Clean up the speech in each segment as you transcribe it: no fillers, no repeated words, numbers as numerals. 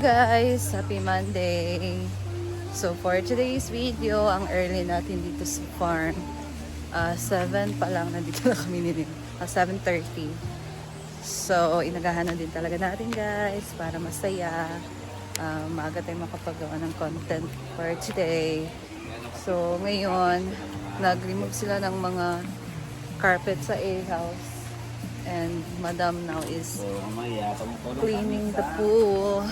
Guys, happy Monday. So for today's video, ang early natin dito sa farm. 7 pa lang nandito na kami nila. 7:30. So inagahan na din talaga natin guys para masaya. Maaga tayong makapagawa ng content for today. So ngayon, nag-remove sila ng mga carpet sa A-house. And Madam now is cleaning the pool.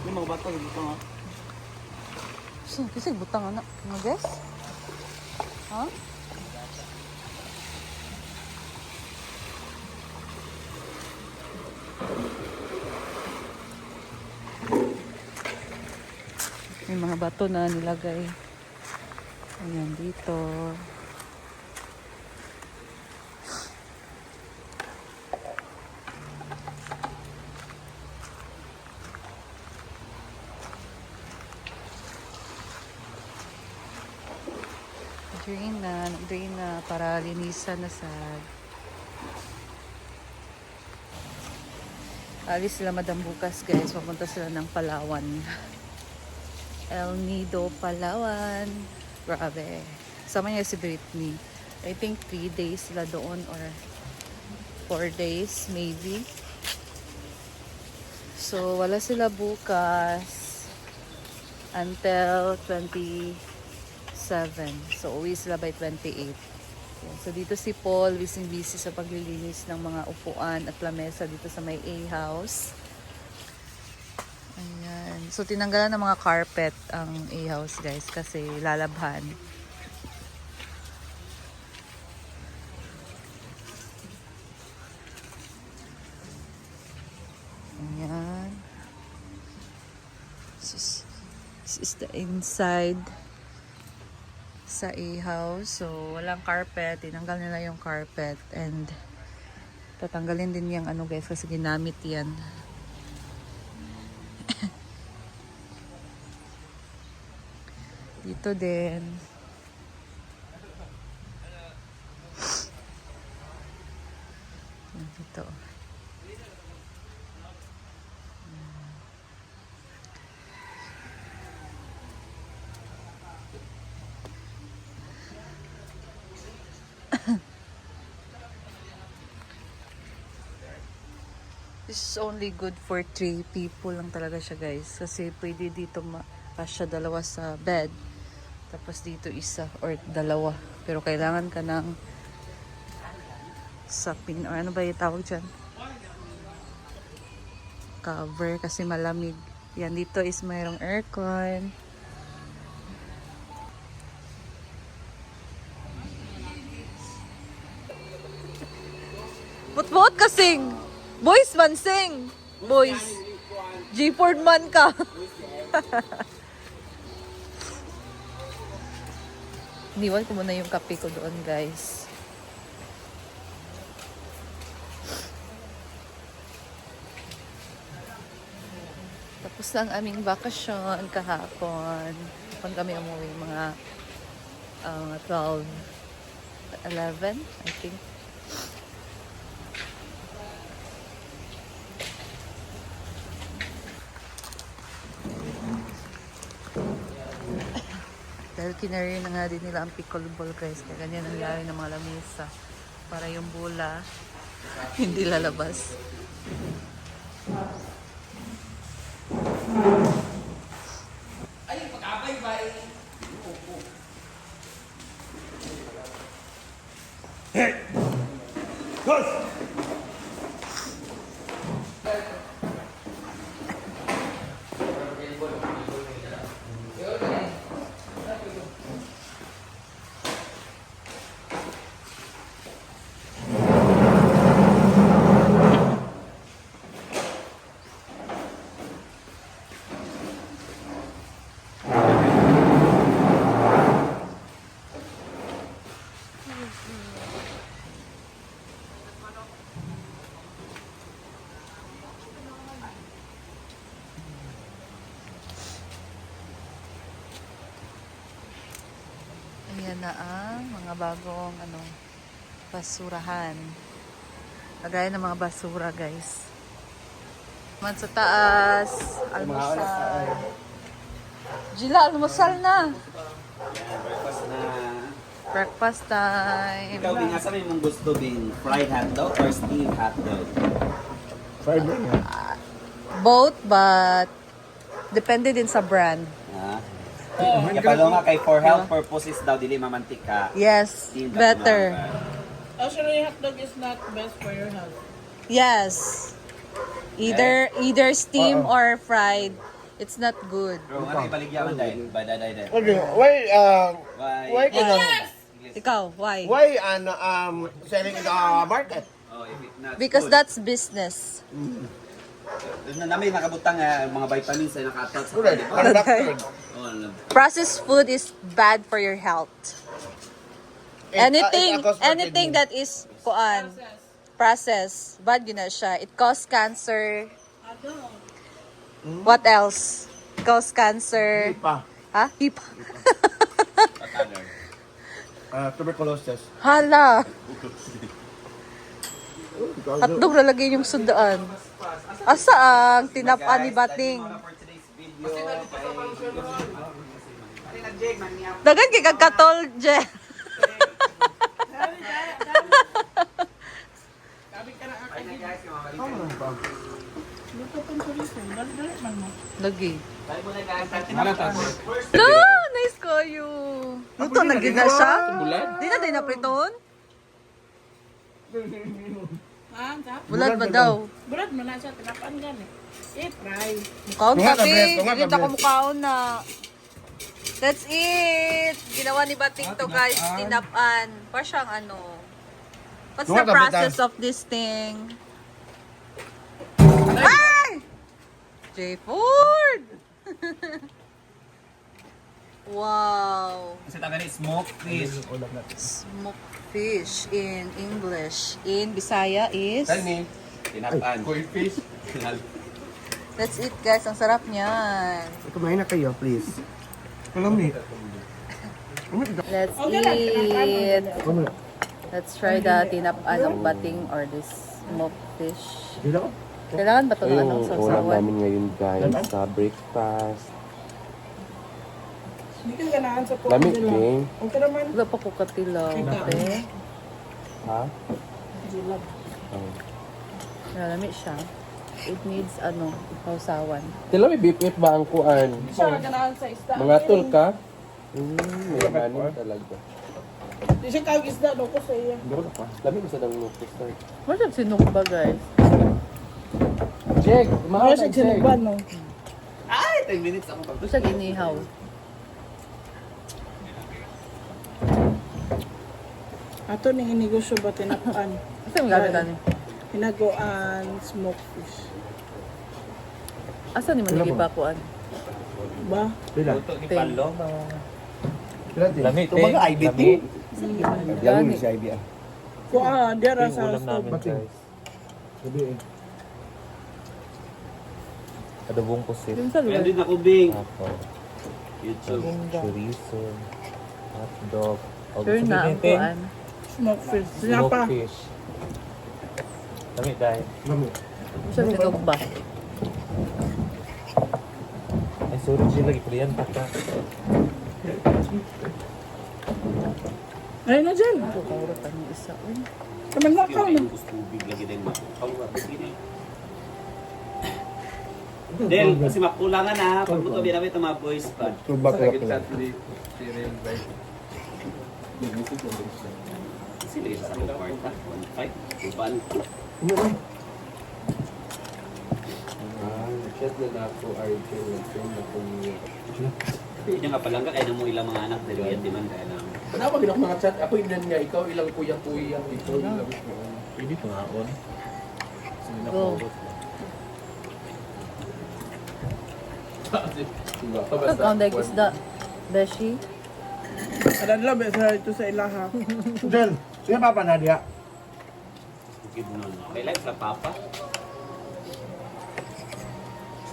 Ini mga bato, dito nga. So, kasi butang anak. Ano guys? Ha? May mga bato na nilagay. Ayan, dito. Nag-drain na para linisan na sa alis sila madam bukas guys. Papunta sila ng Palawan. El Nido, Palawan. Grabe. Sama niya si Britney. I think 3 days sila doon or 4 days maybe. So wala sila bukas until 27. So uwi sila by 28. Yan. So dito si Paul busy sa paglilinis ng mga upuan at lamesa dito sa may A-house. Ayan. So tinanggalan ng mga carpet ang A-house guys kasi lalabhan. Ayan. This is the inside sa A-house. So walang carpet. Tinanggal nila yung carpet and tatanggalin din yung ano guys kasi ginamit yan. Dito din. Dito. This is only good for 3 people lang talaga siya guys. Kasi pwede dito kasya dalawa sa bed. Tapos dito isa or dalawa. Pero kailangan ka ng sapin or ano ba yung tawag dyan? Cover kasi malamig. Yan dito is mayroong aircon. Bot-bot kasing! Boys man sing! Boys! G-Ford man ka! Iniwan ko muna yung kape ko doon guys. Tapos lang aming bakasyon kahapon. Kapag kami umuwi mga 12, 11 I think. Dahil kinari na nga din nila ang pickleball guys. Kaya ganyan nangyari ng mga lamesa. Para yung bola hindi lalabas. Ay, pag-abay ba eh? Hey! Gus! Ayan na ang mga bagong basurahan. Lagayan ng mga basura, guys. Man sa taas. Almusal. Gila, almusal na. Breakfast na. Breakfast time. Ikaw, Bing, asa may mong gusto, Bing? Fried hotdog or steamed hotdog? Fried ba yan? Both, but depende din sa brand. Ha? Kapalo nga kay for health purposes daw, dili mamantika. Yes, Steamed better. Actually, hotdog is not best for your health. Yes. Either steam or fried. It's not good. Bro, ano yung baligyaman dahil? Day. Okay, why ka na? Ikaw, why? Why selling in the market? Oh, if it not Because good. that's business. Namin nakabutang mga vitamins ay naka-attach sa Correct. kanya. Ang doctor. Oh, Processed food is bad for your health. Anything that is processed, bad yun na siya. It cause cancer. What else? It cause cancer. Pa. Ha? Hipa. Tuberculosis. Hala. Hotdog na lagi yung sundaan. Asa ang tinapa ni Bating? for today's video. Dagan kay kagkatol, Je. Lagi. No, nice kayo. Luto na gid na siya. Di na din napriton. Bulad ba daw? Bulat mo na siya, tinapaan gani. Fry. Mukaon Tunga tabi. ka, Bes. Tunga ka, Dito ako Bes. mukaon na. That's it. Ginawa ni Bating to guys. Tinapan. Pa siyang ano. What's Tunga the ka, process Beta. of this thing? Ay! J. Ford! Wow. Kasi taga ni smoked fish. Smoked fish in English. In Bisaya is... Tani. Tinapan. Koi fish. That's it guys. Ang sarap niyan. Kumain na kayo, please. Alam ni. Let's eat. Let's try the tinapan of Bating or this smoked fish. Kailangan ba ito ng anong Ulam sausawan? namin ngayon guys sa breakfast. Hindi ka ganahan sa Lamig din. Ang ka naman. Wala pa ko katilaw. Ate. Ha? Oh. Nalamig siya. It needs sausawan. Tila may beef ba ang kuan? Siya ganahan sa isda. Mga tul ka? May manin talaga. Di siya kawag isda daw ko sa iya. Hindi ko na pa. Lamig mo sa nang lupos na. Masarap sinukba guys. Jake! Ano Mahal siya ang Jake! sinuban no? Ay, 10 minutes ako pag Ito siya ginihaw. Ato ning inegosyo ba tinapaan? Kasi yung gamit ani. Hinagoan smoked fish. Asa ni man ibakuan? Ba? luto ni Palo. Lamig Ito mga IBT. Gani. si IBT. Kuan, dira sa stove. Adobong pusit. Yung sa Meron lugar. din ako, Bing. Apo. YouTube. Chorizo. Hotdog. O, Sure gusto na ang din natin? kuan. Smoked fish. Smoked Sinapa. fish. Lamig dahil. Siya sinukba. Ay, sorry siya lagi. Priyan pa ka. Ayun na dyan. Kaura pa ng isa. Uy. Kaman na ka. Yung gusto tubig lagi din matukaw. Del, kasi makulangan na. Pag buto binamit ang mga boys pa. Tubak ko lang. Sila isa sa kwarta. 1.5. Uban. Chat na ako, RJ. Hindi nga palangga. Kaya mo ilang mga anak. Dahil yan di man kaya lang. Kenapa kita mga chat? Ako yun niya, ikaw ilang kuya-kuya, ikaw ilang Hindi pa nga on. Go. Pag ang deg isda. Beshi. Ada lang sa ito sa ilaha. Del, siya pa pa Nadia. Give nun. May life na papa.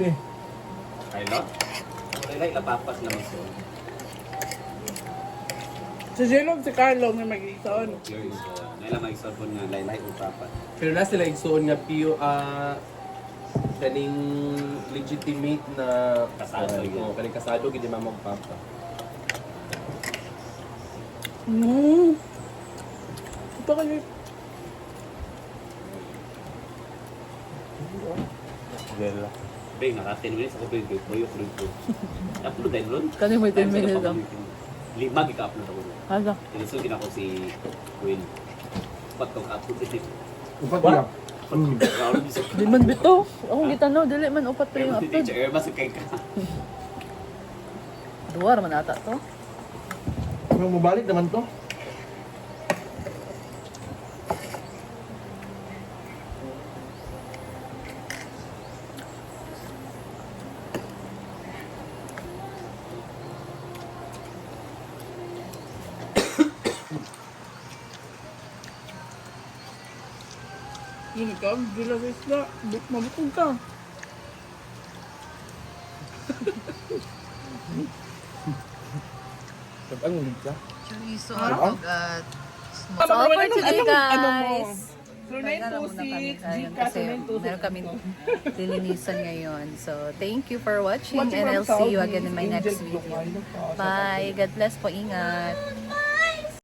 Si. Ay lot. May life na papas naman so. Si Jelog, si Carlo may mag-isaon. Here is Ilang may sabon nga, laylay o papat. Pero na sila igsuon nga piyo kaning legitimate na Kasado yun. Oo, kaning kasado gid man magpapa. Ito kayo. Gela. Beng, naka 10 minutes ako beng, tuyok rin ko. Upload din ron. Kani mo 10 minutes lang. Lima gika-upload ako ron. Hala. Tinisugin ako si Will. Ba't kong upload din? Upat niya. Di man bito. Akong gitanaw, dili man upat pa yung upload. Teacher Irma, sukay ka. Duwar man ata to. Kung mabalik naman to. Yun ikaw, bilang isla. Mabukog ka. Ang ulit ka? Chorizo, Ah? hotdog at Ano So naman, for today ano mo? guys, So, magkala muna kami 926, ngayon Gcash kasi na 926. meron kami lilinisan ngayon. So thank you for watching Watching and from I'll see you Saudi, again in my next Angel video. Blue. Bye! God bless po, ingat!